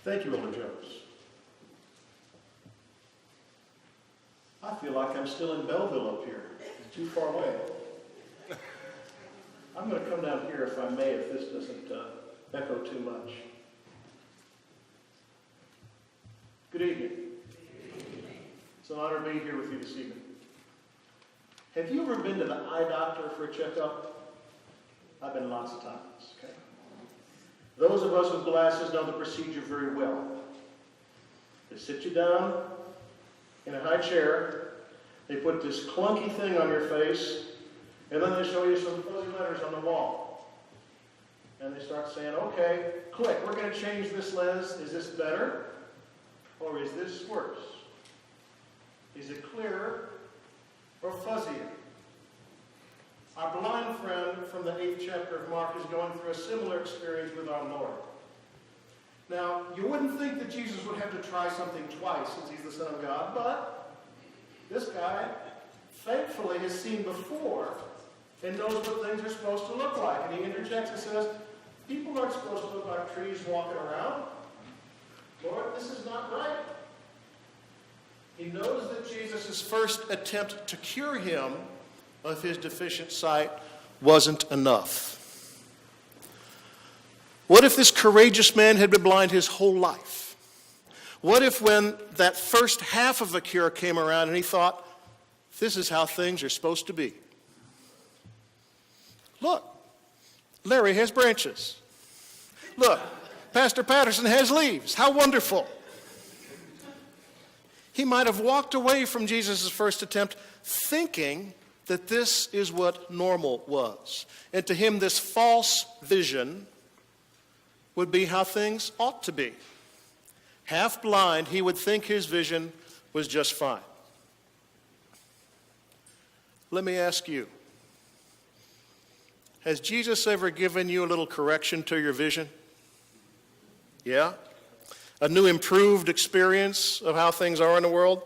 Thank you, Elder Jones. I feel like I'm still in Belleville up here. It's too far away. I'm going to come down here if I may, if this doesn't echo too much. Good evening. It's an honor to be here with you this evening. Have you ever been to the eye doctor for a checkup? I've been lots of times, okay? Those of us with glasses know the procedure very well. They sit you down in a high chair, they put this clunky thing on your face, and then they show you some fuzzy letters on the wall. And they start saying, okay, click, we're going to change this lens. Is this better? Or is this worse? Is it clearer or fuzzier? Our blind friend from the 8th chapter of Mark is going through a similar experience with our Lord. Now, you wouldn't think that Jesus would have to try something twice since he's the Son of God, but this guy thankfully has seen before and knows what things are supposed to look like. And he interjects and says, people aren't supposed to look like trees walking around. Lord, this is not right. He knows that Jesus' first attempt to cure him of his deficient sight wasn't enough. What if this courageous man had been blind his whole life? What if when that first half of the cure came around and he thought, this is how things are supposed to be? Look, Larry has branches. Look, Pastor Patterson has leaves. How wonderful. He might have walked away from Jesus' first attempt thinking that this is what normal was. And to him, this false vision would be how things ought to be. Half blind, he would think his vision was just fine. Let me ask you, has Jesus ever given you a little correction to your vision? Yeah? A new improved experience of how things are in the world?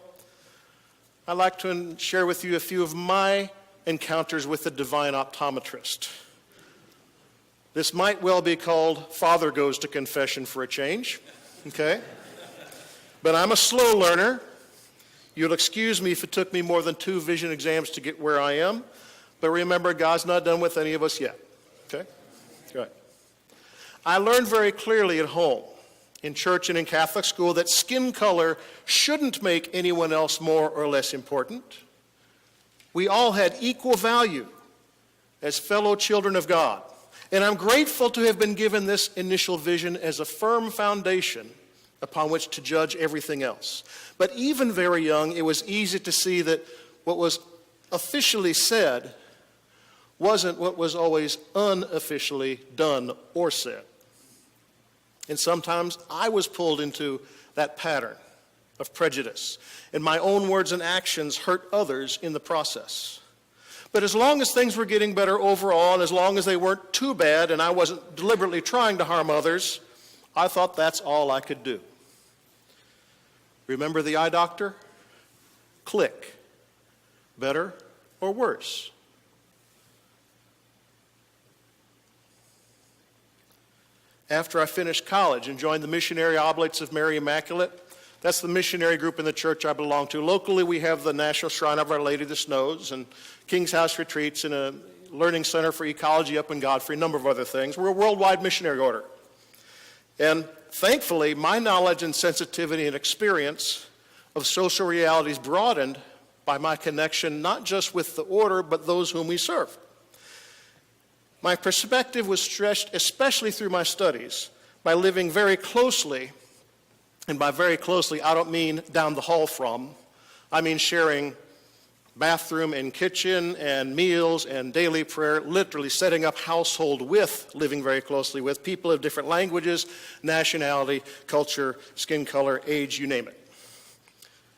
I'd like to share with you a few of my encounters with the divine optometrist. This might well be called Father Goes to Confession for a change, okay? But I'm a slow learner. You'll excuse me if it took me more than 2 vision exams to get where I am. But remember, God's not done with any of us yet, okay? Right. I learned very clearly at home, in church and in Catholic school, that skin color shouldn't make anyone else more or less important. We all had equal value as fellow children of God. And I'm grateful to have been given this initial vision as a firm foundation upon which to judge everything else. But even very young, it was easy to see that what was officially said wasn't what was always unofficially done or said. And sometimes I was pulled into that pattern of prejudice, and my own words and actions hurt others in the process. But as long as things were getting better overall, and as long as they weren't too bad, and I wasn't deliberately trying to harm others, I thought that's all I could do. Remember the eye doctor? Click. Better or worse? After I finished college and joined the Missionary Oblates of Mary Immaculate, that's the missionary group in the church I belong to. Locally, we have the National Shrine of Our Lady of the Snows and King's House Retreats and a learning center for ecology up in Godfrey, a number of other things. We're a worldwide missionary order. And thankfully, my knowledge and sensitivity and experience of social realities broadened by my connection not just with the order, but those whom we serve. My perspective was stretched, especially through my studies, by living very closely, and by very closely, I don't mean down the hall from, I mean sharing bathroom and kitchen and meals and daily prayer, literally setting up household with, living very closely with people of different languages, nationality, culture, skin color, age, you name it.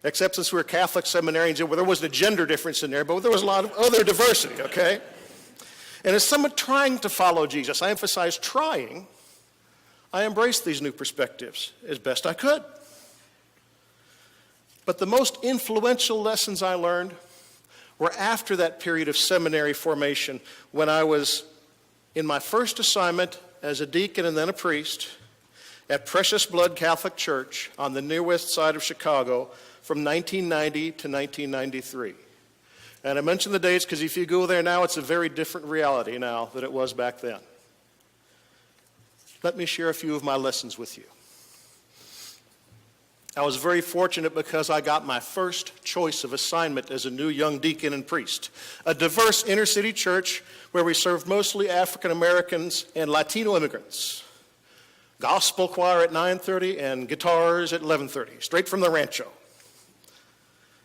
Except since we were Catholic seminarians, there wasn't a gender difference in there, but there was a lot of other diversity, okay? And as someone trying to follow Jesus, I emphasize trying, I embraced these new perspectives as best I could. But the most influential lessons I learned were after that period of seminary formation, when I was in my first assignment as a deacon and then a priest, at Precious Blood Catholic Church on the near west side of Chicago from 1990 to 1993. And I mention the dates because if you go there now, it's a very different reality now than it was back then. Let me share a few of my lessons with you. I was very fortunate because I got my first choice of assignment as a new young deacon and priest. A diverse inner-city church where we served mostly African Americans and Latino immigrants. Gospel choir at 9:30 and guitars at 11:30, straight from the rancho.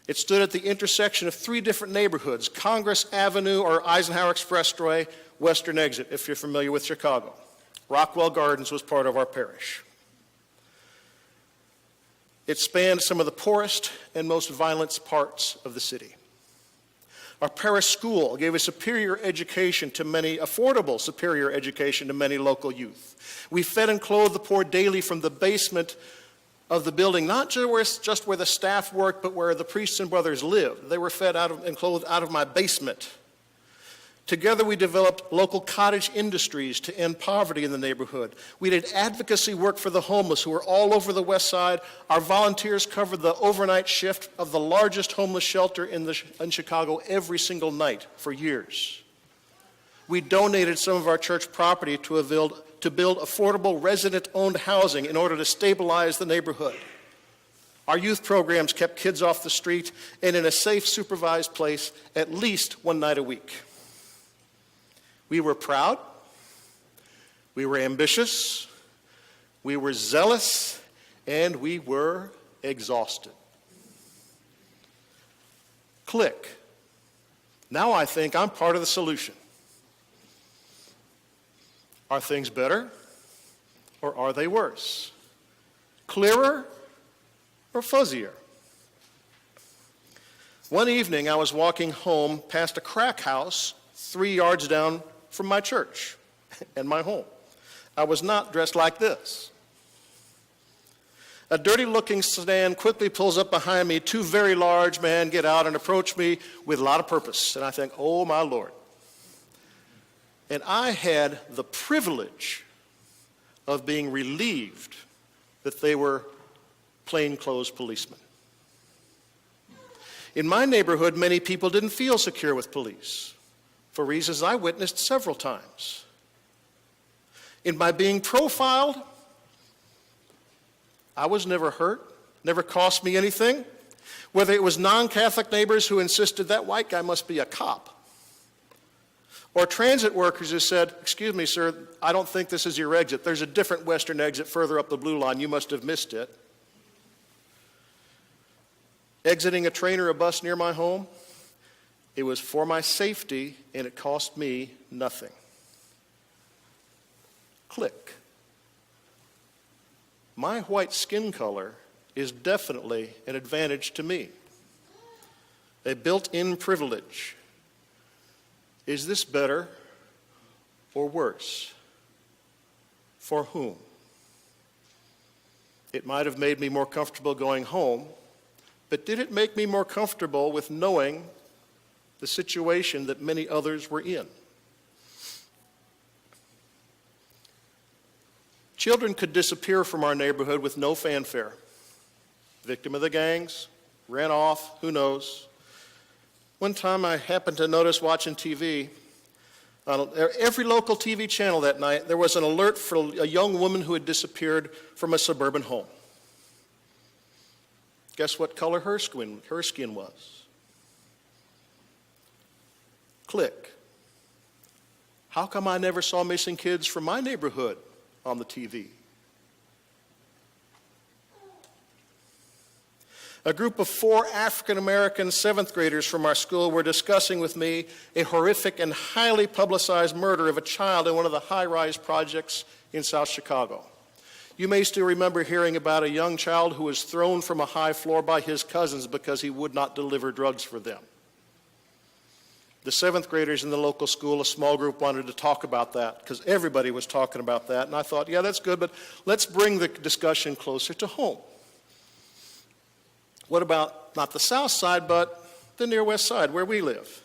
It stood at the intersection of three different neighborhoods, Congress Avenue or Eisenhower Expressway, Western Exit, if you're familiar with Chicago. Rockwell Gardens was part of our parish. It spanned some of the poorest and most violent parts of the city. Our parish school gave a superior education to many, affordable superior education to many local youth. We fed and clothed the poor daily from the basement of the building, not just where the staff worked, but where the priests and brothers lived. They were fed out of and clothed out of my basement. Together we developed local cottage industries to end poverty in the neighborhood. We did advocacy work for the homeless who were all over the west side. Our volunteers covered the overnight shift of the largest homeless shelter in Chicago every single night for years. We donated some of our church property to build affordable resident-owned housing in order to stabilize the neighborhood. Our youth programs kept kids off the street and in a safe, supervised place at least one night a week. We were proud, we were ambitious, we were zealous, and we were exhausted. Click. Now I think I'm part of the solution. Are things better, or are they worse? Clearer or fuzzier? One evening I was walking home past a crack house 3 yards down from my church and my home. I was not dressed like this. A dirty-looking sedan quickly pulls up behind me. Two very large men get out and approach me with a lot of purpose. And I think, oh, my Lord. And I had the privilege of being relieved that they were plainclothes policemen. In my neighborhood, many people didn't feel secure with police, for reasons I witnessed several times. In my being profiled, I was never hurt, never cost me anything, whether it was non-Catholic neighbors who insisted that white guy must be a cop, or transit workers who said, excuse me, sir, I don't think this is your exit. There's a different western exit further up the blue line. You must have missed it. Exiting a train or a bus near my home, it was for my safety, and it cost me nothing. Click. My white skin color is definitely an advantage to me, a built-in privilege. Is this better or worse? For whom? It might have made me more comfortable going home, but did it make me more comfortable with knowing the situation that many others were in? Children could disappear from our neighborhood with no fanfare. Victim of the gangs, ran off, who knows. One time I happened to notice watching TV, on every local TV channel that night, there was an alert for a young woman who had disappeared from a suburban home. Guess what color her skin was? Click. How come I never saw missing kids from my neighborhood on the TV? A group of 4 African-American 7th graders from our school were discussing with me a horrific and highly publicized murder of a child in one of the high-rise projects in South Chicago. You may still remember hearing about a young child who was thrown from a high floor by his cousins because he would not deliver drugs for them. The 7th graders in the local school, a small group, wanted to talk about that because everybody was talking about that. And I thought, yeah, that's good, but let's bring the discussion closer to home. What about not the south side, but the near west side where we live?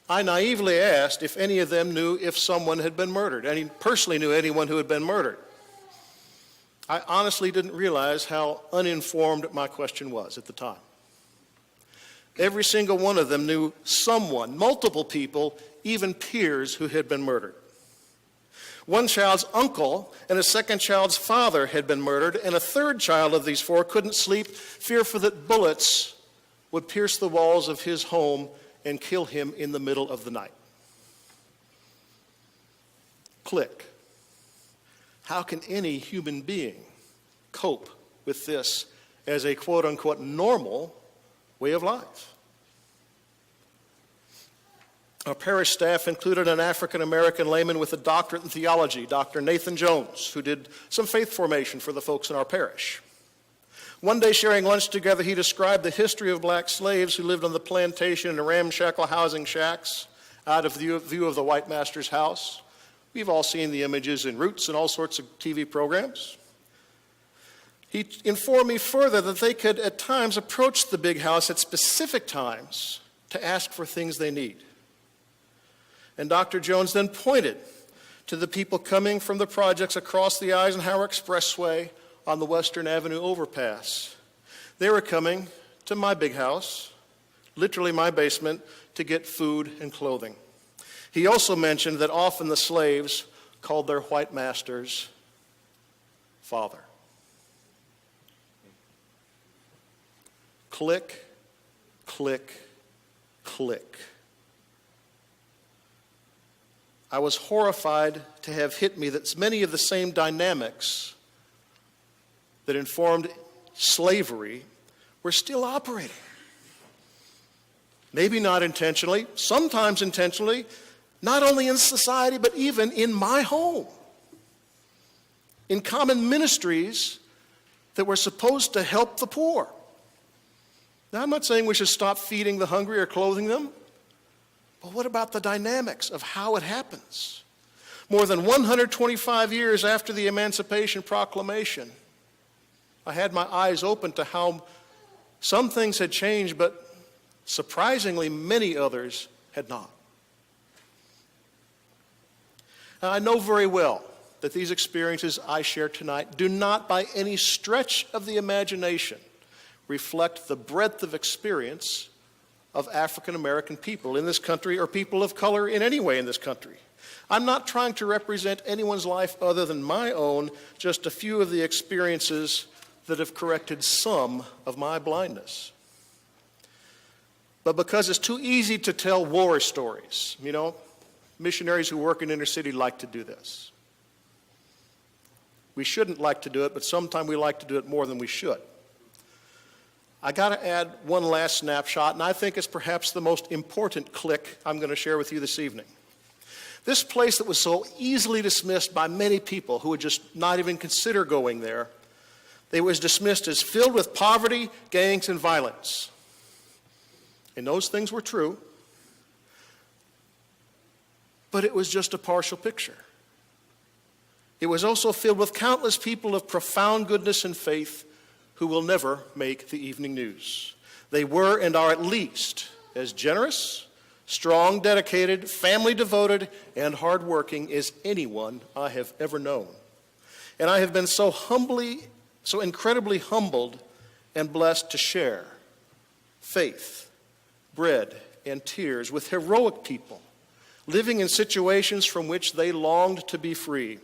I naively asked if any of them knew if someone had been murdered, and he personally knew anyone who had been murdered. I honestly didn't realize how uninformed my question was at the time. Every single one of them knew someone, multiple people, even peers who had been murdered. One child's uncle and a second child's father had been murdered, and a third child of these four couldn't sleep, fearful that bullets would pierce the walls of his home and kill him in the middle of the night. Click. How can any human being cope with this as a quote-unquote normal way of life? Our parish staff included an African-American layman with a doctorate in theology, Dr. Nathan Jones, who did some faith formation for the folks in our parish. One day, sharing lunch together, he described the history of black slaves who lived on the plantation in ramshackle housing shacks out of view of the white master's house. We've all seen the images in Roots and all sorts of TV programs. He informed me further that they could at times approach the big house at specific times to ask for things they need. And Dr. Jones then pointed to the people coming from the projects across the Eisenhower Expressway on the Western Avenue overpass. They were coming to my big house, literally my basement, to get food and clothing. He also mentioned that often the slaves called their white masters father. Click, click, click. I was horrified to have hit me that many of the same dynamics that informed slavery were still operating. Maybe not intentionally, sometimes intentionally, not only in society, but even in my home. In common ministries that were supposed to help the poor. Now, I'm not saying we should stop feeding the hungry or clothing them, but what about the dynamics of how it happens? More than 125 years after the Emancipation Proclamation, I had my eyes open to how some things had changed, but surprisingly many others had not. Now, I know very well that these experiences I share tonight do not by any stretch of the imagination reflect the breadth of experience of African American people in this country or people of color in any way in this country. I'm not trying to represent anyone's life other than my own, just a few of the experiences that have corrected some of my blindness. But because it's too easy to tell war stories, missionaries who work in inner city like to do this. We shouldn't like to do it, but sometimes we like to do it more than we should. I got to add one last snapshot, and I think it's perhaps the most important click I'm going to share with you this evening. This place that was so easily dismissed by many people who would just not even consider going there, it was dismissed as filled with poverty, gangs, and violence. And those things were true, but it was just a partial picture. It was also filled with countless people of profound goodness and faith who will never make the evening news. They were and are at least as generous, strong, dedicated, family-devoted, and hardworking as anyone I have ever known. And I have been so incredibly humbled and blessed to share faith, bread, and tears with heroic people living in situations from which they longed to be free.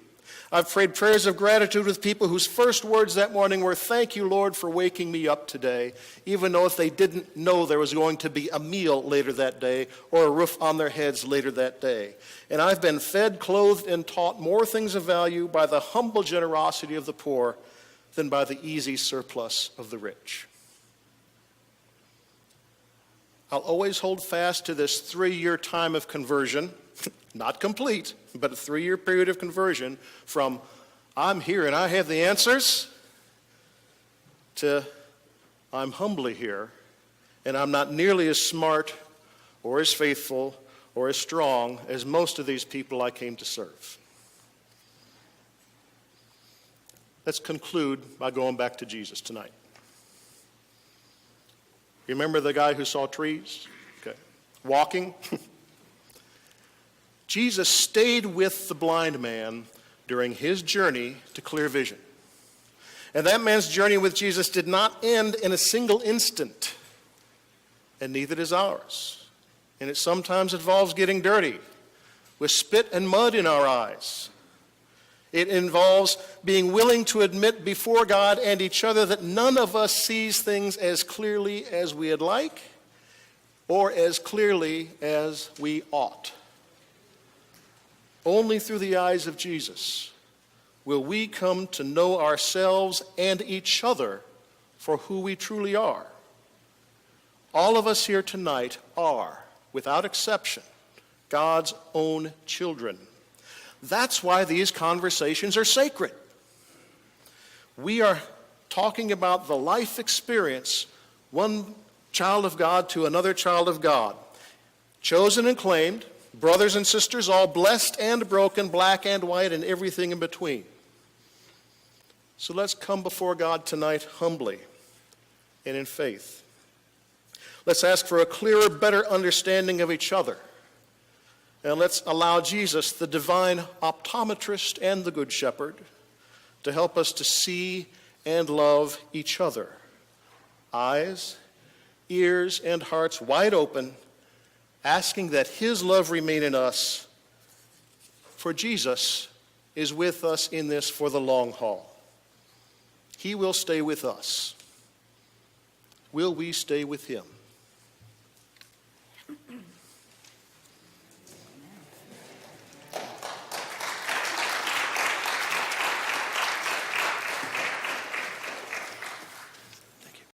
I've prayed prayers of gratitude with people whose first words that morning were, "Thank you, Lord, for waking me up today," even though if they didn't know there was going to be a meal later that day or a roof on their heads later that day. And I've been fed, clothed, and taught more things of value by the humble generosity of the poor than by the easy surplus of the rich. I'll always hold fast to this 3-year time of conversion, not complete, but a 3-year period of conversion from I'm here and I have the answers to I'm humbly here and I'm not nearly as smart or as faithful or as strong as most of these people I came to serve. Let's conclude by going back to Jesus tonight. Remember the guy who saw trees? Okay. Walking? Jesus stayed with the blind man during his journey to clear vision. And that man's journey with Jesus did not end in a single instant, and neither does ours. And it sometimes involves getting dirty with spit and mud in our eyes. It involves being willing to admit before God and each other that none of us sees things as clearly as we'd like or as clearly as we ought. Only through the eyes of Jesus will we come to know ourselves and each other for who we truly are. All of us here tonight are, without exception, God's own children. That's why these conversations are sacred. We are talking about the life experience, one child of God to another child of God, chosen and claimed, brothers and sisters, all blessed and broken, black and white, and everything in between. So let's come before God tonight humbly and in faith. Let's ask for a clearer, better understanding of each other. And let's allow Jesus, the divine optometrist and the good shepherd, to help us to see and love each other. Eyes, ears, and hearts wide open, asking that his love remain in us, for Jesus is with us in this for the long haul. He will stay with us. Will we stay with him?